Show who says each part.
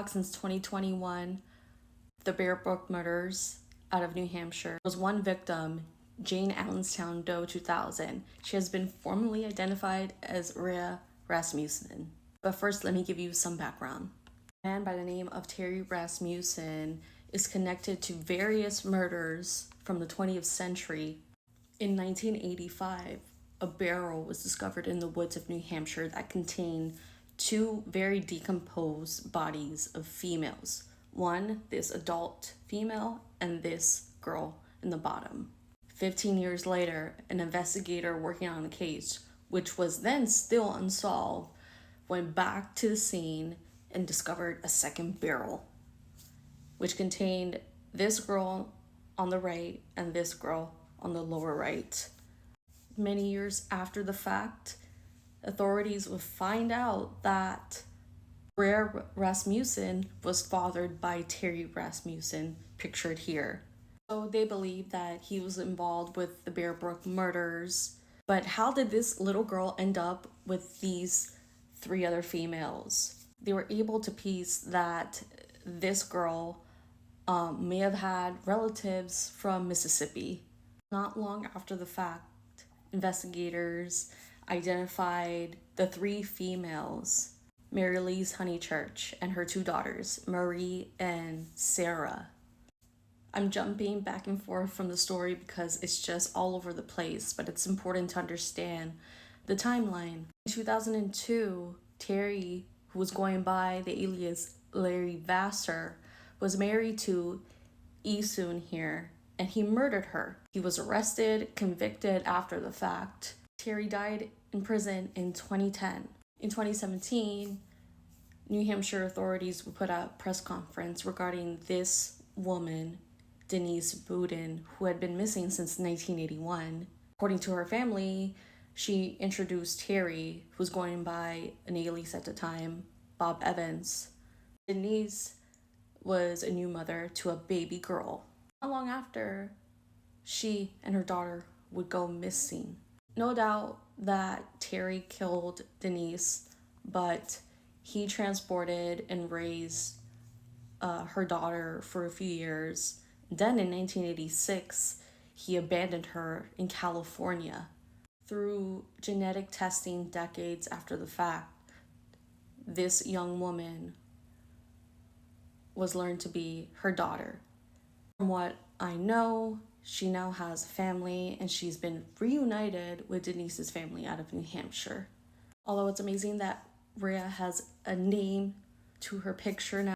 Speaker 1: Since 2021, the Bear Brook murders out of New Hampshire. There was one victim, Jane Allenstown Doe 2000. She has been formally identified as Rhea Rasmussen. But first, let me give you some background. A man by the name of Terry Rasmussen is connected to various murders from the 20th century. In 1985, a barrel was discovered in the woods of New Hampshire that contained two very decomposed bodies of females. One, this adult female, and this girl in the bottom. 15 years later, an investigator working on the case, which was then still unsolved, went back to the scene and discovered a second barrel, which contained this girl on the right and this girl on the lower right. Many years after the fact, authorities would find out that Rhea Rasmussen was fathered by Terry Rasmussen, pictured here. So they believe that he was involved with the Bear Brook murders. But how did this little girl end up with these three other females? They were able to piece that this girl may have had relatives from Mississippi. Not long after the fact, investigators identified the three females, Mary Lee's Honeychurch, and her two daughters, Marie and Sarah. I'm jumping back and forth from the story because it's just all over the place, but it's important to understand the timeline. In 2002, Terry, who was going by the alias Larry Vassar, was married to Esoon here, and he murdered her. He was arrested, convicted after the fact. Terry died in prison in 2010. In 2017, New Hampshire authorities would put out a press conference regarding this woman, Denise Boudin, who had been missing since 1981. According to her family, she introduced Terry, who was going by an alias at the time, Bob Evans. Denise was a new mother to a baby girl. Not long after, she and her daughter would go missing. No doubt that Terry killed Denise, but he transported and raised her daughter for a few years. Then in 1986, he abandoned her in California. Through genetic testing decades after the fact, this young woman was learned to be her daughter. From what I know, she now has a family and she's been reunited with Denise's family out of New Hampshire. Although it's amazing that Rhea has a name to her picture now.